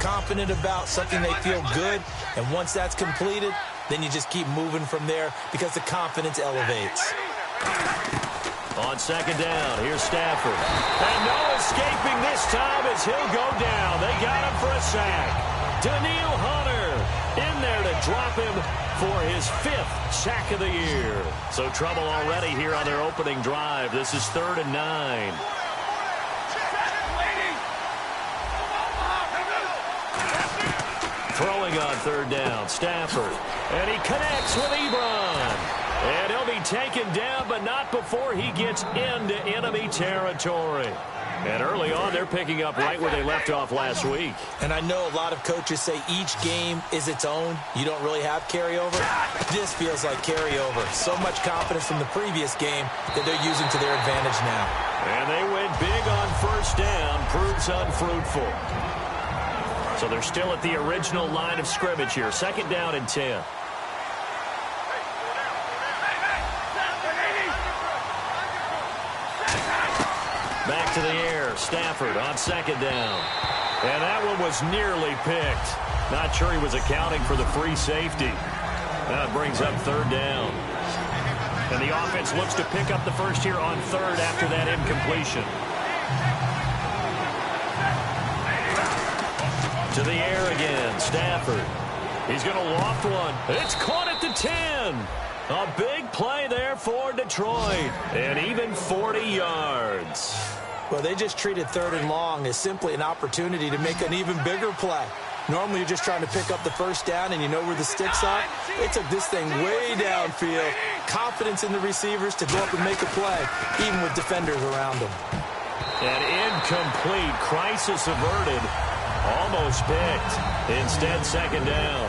confident about, something they feel good. And once that's completed, then you just keep moving from there because the confidence elevates. On second down, here's Stafford. And no escaping this time as he'll go down. They got him for a sack. Daniil Hunter in there to drop him for his 5th sack of the year. So trouble already here on their opening drive. This is 3rd and 9. Throwing on 3rd down, Stafford. And he connects with Ebron. And he'll be taken down, but not before he gets into enemy territory. And early on, they're picking up right where they left off last week. And I know a lot of coaches say each game is its own. You don't really have carryover. This feels like carryover. So much confidence from the previous game that they're using to their advantage now. And they went big on 1st down, proves unfruitful. So they're still at the original line of scrimmage here. 2nd down and 10. Back to the air, Stafford on 2nd down. And that one was nearly picked. Not sure he was accounting for the free safety. That brings up 3rd down. And the offense looks to pick up the first here on 3rd after that incompletion. To the air again, Stafford. He's going to loft one. It's caught at the 10. A big play there for Detroit. And even 40 yards. Well, they just treated 3rd and long as simply an opportunity to make an even bigger play. Normally, you're just trying to pick up the 1st down, and you know where the sticks are. They took this thing way downfield. Confidence in the receivers to go up and make a play, even with defenders around them. An incomplete, crisis averted. Almost picked. Instead, 2nd down.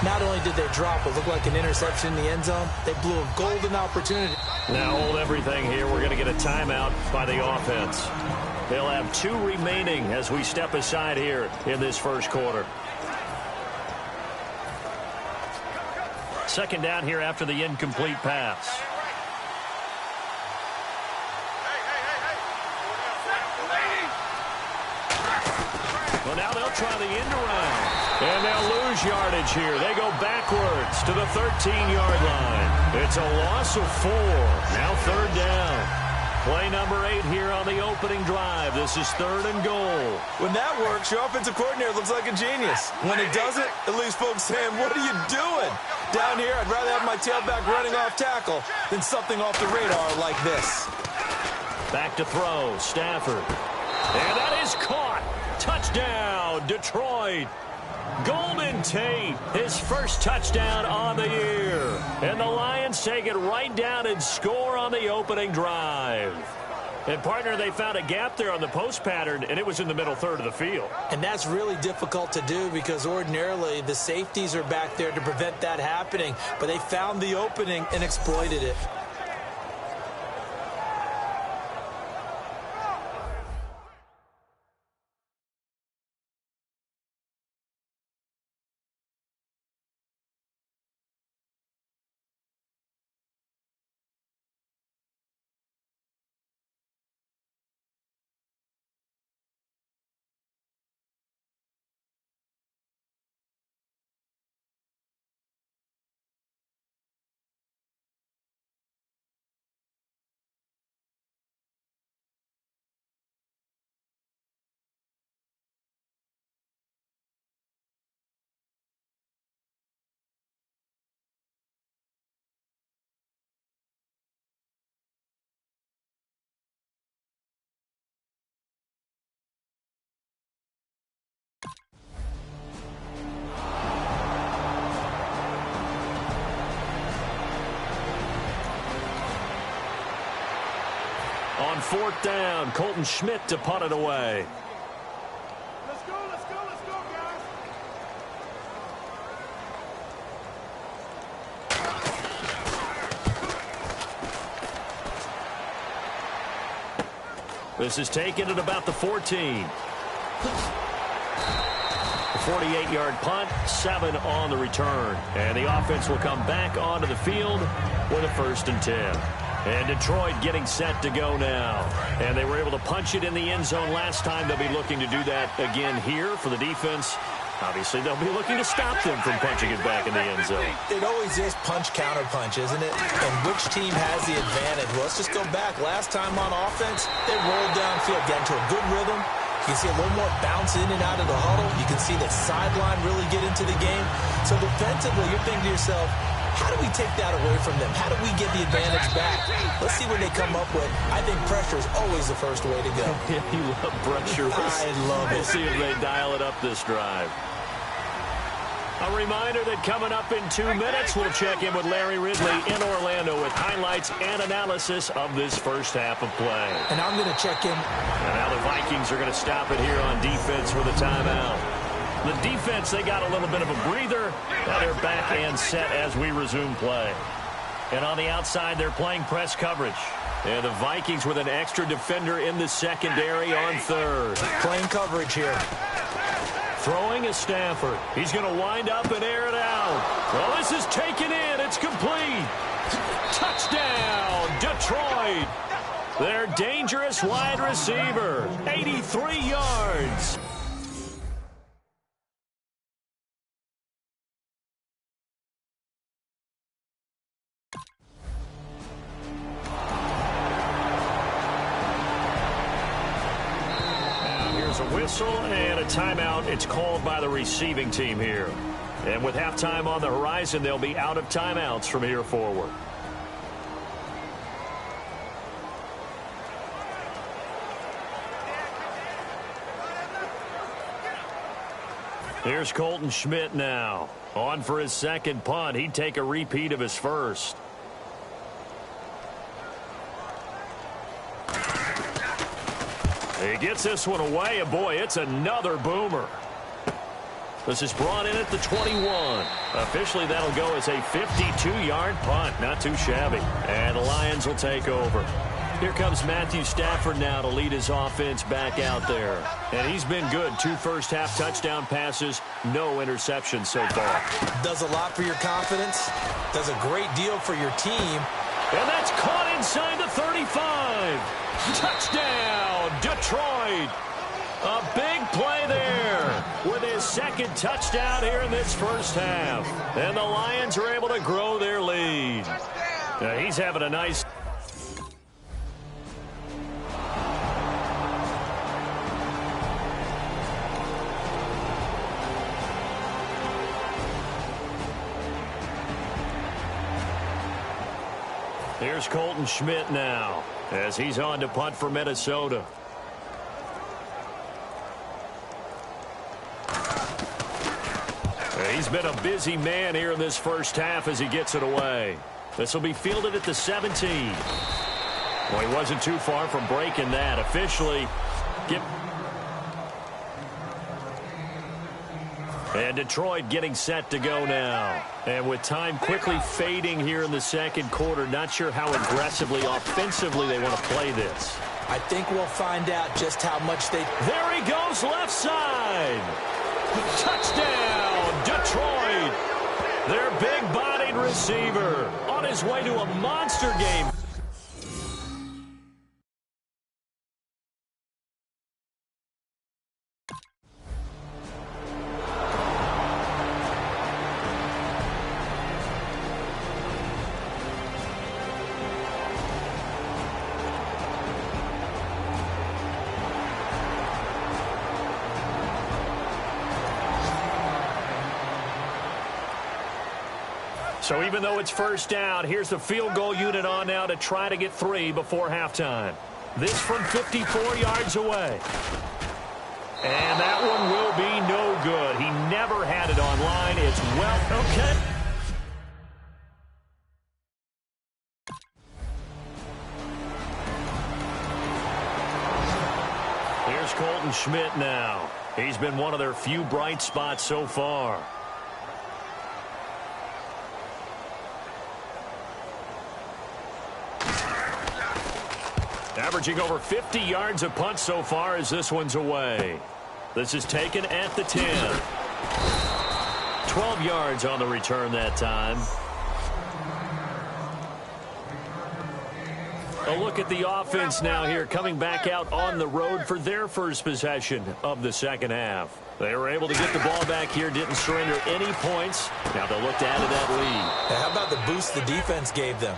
Not only did they drop what looked like an interception in the end zone, they blew a golden opportunity. Now hold everything here. We're going to get a timeout by the offense. They'll have 2 remaining as we step aside here in this 1st quarter. 2nd down here after the incomplete pass. Well, now they'll try the end around. And they'll lose yardage here. They go backwards to the 13-yard line. It's a loss of 4. Now 3rd down. Play number 8 here on the opening drive. This is 3rd and goal. When that works, your offensive coordinator looks like a genius. When it doesn't, it leaves folks saying, what are you doing? Down here, I'd rather have my tailback running off tackle than something off the radar like this. Back to throw, Stafford. And that is caught. Touchdown, Detroit. Golden Tate, his 1st touchdown on the year. And the Lions take it right down and score on the opening drive. And, partner, they found a gap there on the post pattern, and it was in the middle 3rd of the field. And that's really difficult to do because ordinarily the safeties are back there to prevent that happening. But they found the opening and exploited it. On 4th down, Colton Schmidt to punt it away. Let's go, guys. This is taken at about the 14. A 48-yard punt, 7 on the return. And the offense will come back onto the field with a 1st and 10. And Detroit getting set to go now. And they were able to punch it in the end zone last time. They'll be looking to do that again here for the defense. Obviously, they'll be looking to stop them from punching it back in the end zone. It always is punch-counter-punch, isn't it? And which team has the advantage? Well, let's just go back. Last time on offense, they rolled downfield, got into a good rhythm. You can see a little more bounce in and out of the huddle. You can see the sideline really get into the game. So defensively, you're thinking to yourself, how do we take that away from them? How do we get the advantage back? Let's see what they come up with. I think pressure is always the first way to go. You love pressure. I love it. We'll see if they dial it up this drive. A reminder that coming up in 2 minutes, we'll check in with Larry Ridley in Orlando with highlights and analysis of this first half of play. And I'm going to check in. And now the Vikings are going to stop it here on defense with a timeout. The defense, they got a little bit of a breather. Now they're back and set as we resume play. And on the outside, they're playing press coverage. And the Vikings with an extra defender in the secondary on third. Playing coverage here. Throwing is Stafford. He's going to wind up and air it out. Well, this is taken in. It's complete. Touchdown, Detroit. Their dangerous wide receiver. 83 yards. Whistle and a timeout. It's called by the receiving team here. And with halftime on the horizon, they'll be out of timeouts from here forward. Here's Colton Schmidt now. On for his second punt. He'd take a repeat of his first. He gets this one away, and boy, it's another boomer. This is brought in at the 21. Officially, that'll go as a 52-yard punt. Not too shabby. And the Lions will take over. Here comes Matthew Stafford now to lead his offense back out there. And he's been good. 2 first-half touchdown passes, no interceptions so far. Does a lot for your confidence. Does a great deal for your team. And that's caught inside the 35. Touchdown, Detroit. A big play there with his second touchdown here in this first half. And the Lions are able to grow their lead. He's having a nice... Here's Colton Schmidt now as he's on to punt for Minnesota. He's been a busy man here in this first half as he gets it away. This will be fielded at the 17. Well, he wasn't too far from breaking that. Officially, and Detroit getting set to go now. And with time quickly fading here in the second quarter, not sure how aggressively, offensively they want to play this. I think we'll find out just how much they... There he goes, left side. Touchdown, Detroit. Their big-bodied receiver on his way to a monster game. So even though it's first down, here's the field goal unit on now to try to get 3 before halftime. This from 54 yards away. And that one will be no good. He never had it on line. It's well, okay. Here's Colton Schmidt now. He's been one of their few bright spots so far. Averaging over 50 yards a punt so far as this one's away. This is taken at the 10. 12 yards on the return that time. A look at the offense now here, coming back out on the road for their first possession of the second half. They were able to get the ball back here, didn't surrender any points. Now they'll look to add to that lead. Hey, how about the boost the defense gave them?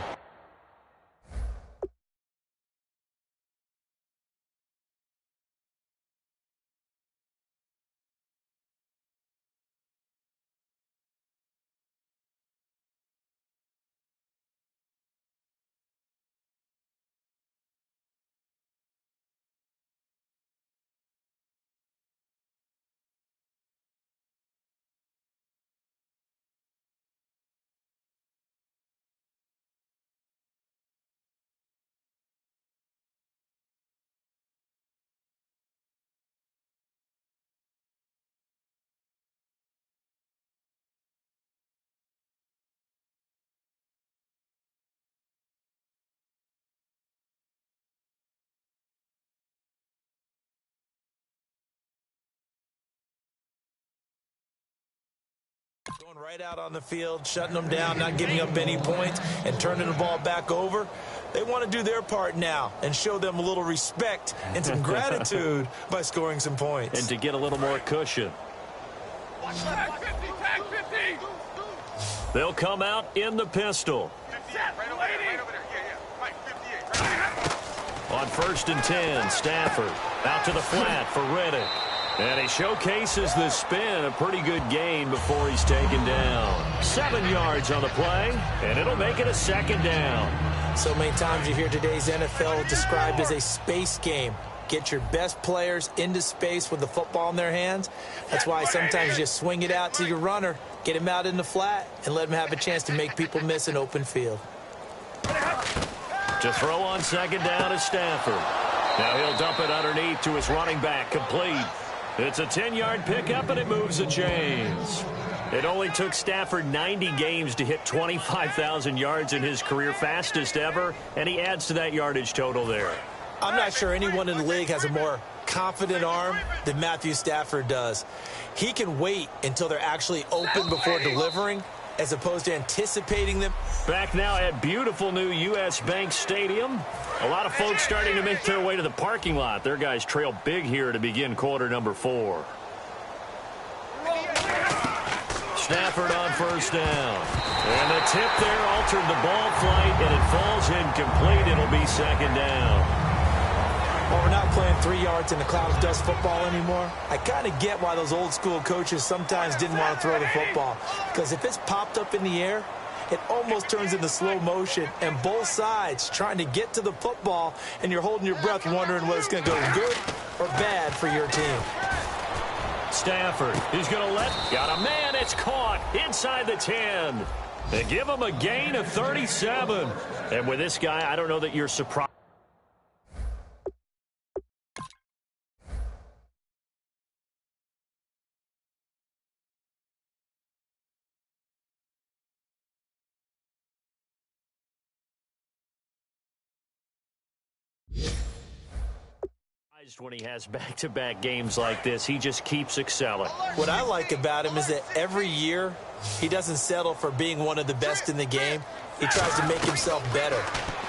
Going right out on the field, shutting them down, not giving up any points, and turning the ball back over. They want to do their part now and show them a little respect and some gratitude by scoring some points. And to get a little more cushion. They'll come out in the pistol. On 1st and 10, Stafford out to the flat for Reddick. And he showcases the spin, a pretty good gain before he's taken down. 7 yards on the play, and it'll make it a second down. So many times you hear today's NFL described as a space game. Get your best players into space with the football in their hands. That's why sometimes you just swing it out to your runner, get him out in the flat, and let him have a chance to make people miss an open field. To throw on second down is Stafford. Now he'll dump it underneath to his running back, complete. It's a 10-yard pickup, and it moves the chains. It only took Stafford 90 games to hit 25,000 yards in his career, fastest ever, and he adds to that yardage total there. I'm not sure anyone in the league has a more confident arm than Matthew Stafford does. He can wait until they're actually open before delivering, as opposed to anticipating them. Back now at beautiful new U.S. Bank Stadium. A lot of folks starting to make their way to the parking lot. Their guys trail big here to begin quarter number 4. Stafford on 1st down. And the tip there altered the ball flight, and it falls incomplete. It'll be second down. Well, we're not playing 3 yards in the cloud of dust football anymore. I kind of get why those old school coaches sometimes didn't want to throw the football. Because if it's popped up in the air, it almost turns into slow motion, and both sides trying to get to the football, and you're holding your breath wondering whether it's going to go good or bad for your team. Stafford, he's going to got a man, it's caught inside the 10. They give him a gain of 37. And with this guy, I don't know that you're surprised. When he has back-to-back games like this, he just keeps excelling. What I like about him is that every year he doesn't settle for being one of the best in the game. He tries to make himself better,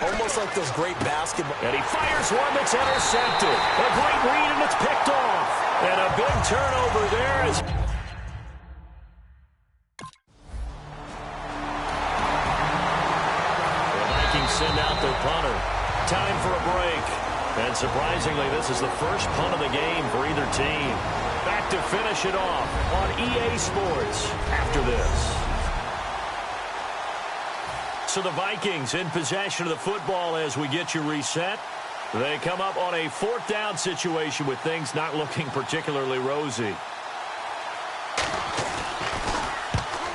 almost like those great basketball. And he fires one that's intercepted. A great read, and it's picked off. And a big turnover there is... The Vikings send out their punter. Time for a break. And surprisingly, this is the first punt of the game for either team. Back to finish it off on EA Sports after this. So the Vikings in possession of the football as we get you reset. They come up on a 4th down situation with things not looking particularly rosy.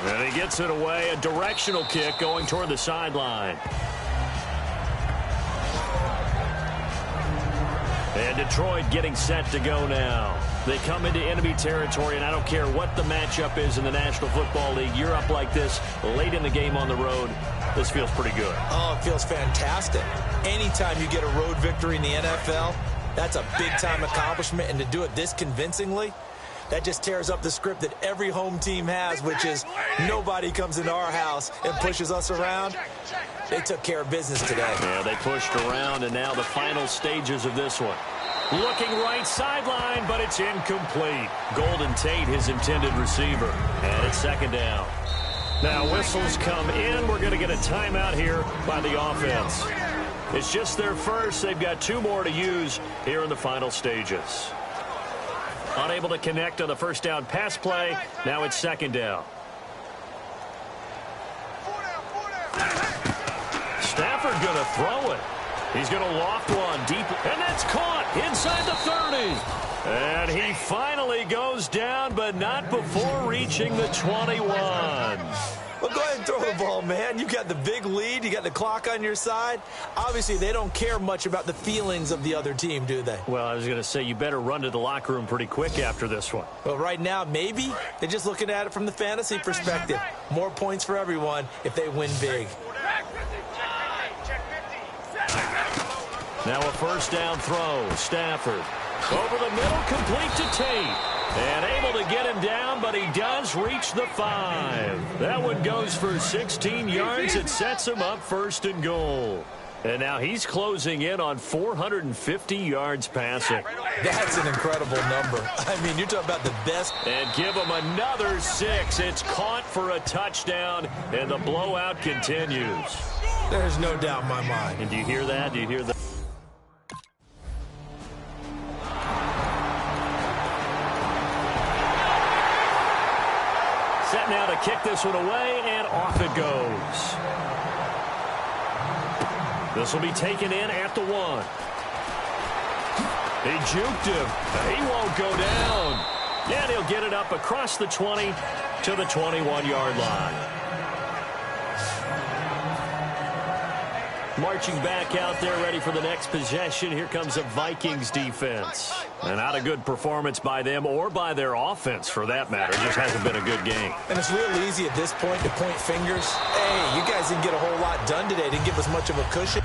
And he gets it away, a directional kick going toward the sideline. And Detroit getting set to go now. They come into enemy territory, and I don't care what the matchup is in the National Football League. You're up like this late in the game on the road. This feels pretty good. Oh, it feels fantastic. Anytime you get a road victory in the NFL, that's a big-time accomplishment. And to do it this convincingly, that just tears up the script that every home team has, which is nobody comes into our house and pushes us around. They took care of business today. Yeah, they pushed around, and now the final stages of this one. Looking right sideline, but it's incomplete. Golden Tate, his intended receiver. And it's second down. Now whistles come in. We're going to get a timeout here by the offense. It's just their first. They've got 2 more to use here in the final stages. Unable to connect on the first down pass play. Now it's second down. Stafford going to throw it. He's going to loft one deep, and that's caught inside the 30. And he finally goes down, but not before reaching the 21. Well, go ahead and throw the ball, man. You got the big lead. You got the clock on your side. Obviously, they don't care much about the feelings of the other team, do they? Well, I was going to say, you better run to the locker room pretty quick after this one. Well, right now, maybe. They're just looking at it from the fantasy perspective. More points for everyone if they win big. Now a first down throw. Stafford over the middle, complete to Tate. And able to get him down, but he does reach the 5. That one goes for 16 yards. It sets him up first and goal. And now he's closing in on 450 yards passing. That's an incredible number. I mean, you're talking about the best. And give him another 6. It's caught for a touchdown, and the blowout continues. There's no doubt in my mind. And do you hear that? Do you hear that? Set now to kick this one away, and off it goes. This will be taken in at the 1. He juked him. He won't go down. And he'll get it up across the 20 to the 21-yard line. Marching back out there, ready for the next possession. Here comes the Vikings defense. And not a good performance by them or by their offense, for that matter. It just hasn't been a good game. And it's real easy at this point to point fingers. Hey, you guys didn't get a whole lot done today. Didn't give us much of a cushion.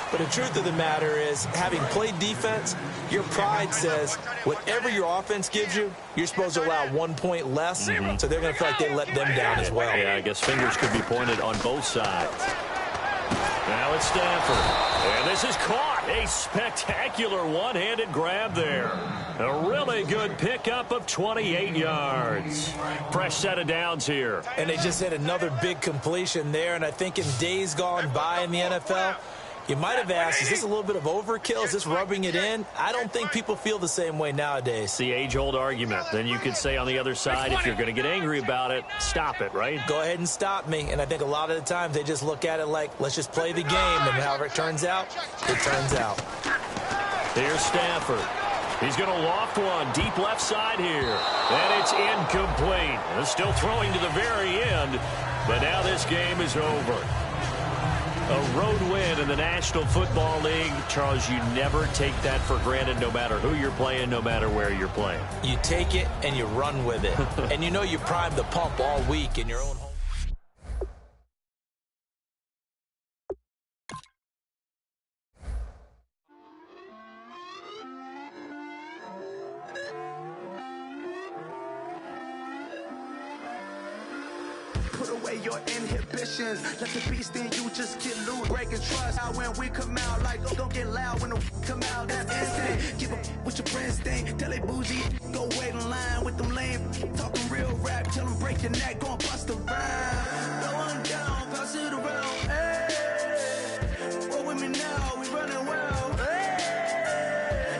But the truth of the matter is, having played defense, your pride says whatever your offense gives you, you're supposed to allow 1 point less. So they're going to feel like they let them down as well. Yeah, I guess fingers could be pointed on both sides. Now it's Stafford. And this is caught. A spectacular one-handed grab there. A really good pickup of 28 yards. Fresh set of downs here. And they just hit another big completion there. And I think in days gone by in the NFL, you might have asked, is this a little bit of overkill? Is this rubbing it in? I don't think people feel the same way nowadays. The age-old argument. Then you could say on the other side, if you're going to get angry about it, stop it, right? Go ahead and stop me. And I think a lot of the times they just look at it like, let's just play the game. And however it turns out, it turns out. Here's Stafford. He's going to loft one deep left side here. And it's incomplete. They're still throwing to the very end, but now this game is over. A road win in the National Football League. Charles, you never take that for granted no matter who you're playing, no matter where you're playing. You take it and you run with it. And you know you primed the pump all week in your own home. Put away your inhibitions. Let the beast in you just get loose. Breaking trust. How when we come out, like don't get loud when the come out. That's instant. Give up with your friends thing. Tell they bougie. Go wait in line with them lame. Talking real rap. Tell them break your neck. Go and bust a rhyme. Throw one down. Pass it around. Hey. Roll with me now. We running well. Hey.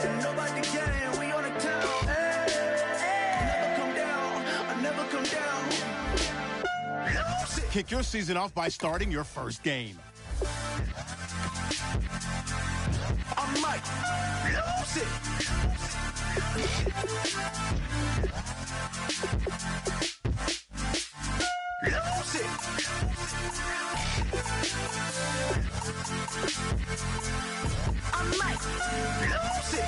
And nobody can. We on the town. Hey. Never come down. I never come down. Kick your season off by starting your first game. I'm Mike. Lose it. Lose it. I'm Mike. Lose it.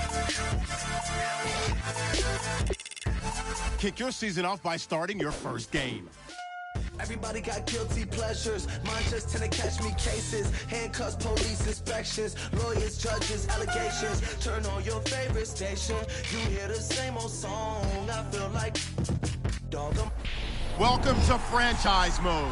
Kick your season off by starting your first game. Everybody got guilty pleasures. Mine just tend to catch me cases. Handcuffs, police inspections, lawyers, judges, allegations. Turn on your favorite station. You hear the same old song. I feel like dog. Welcome to Franchise Mode.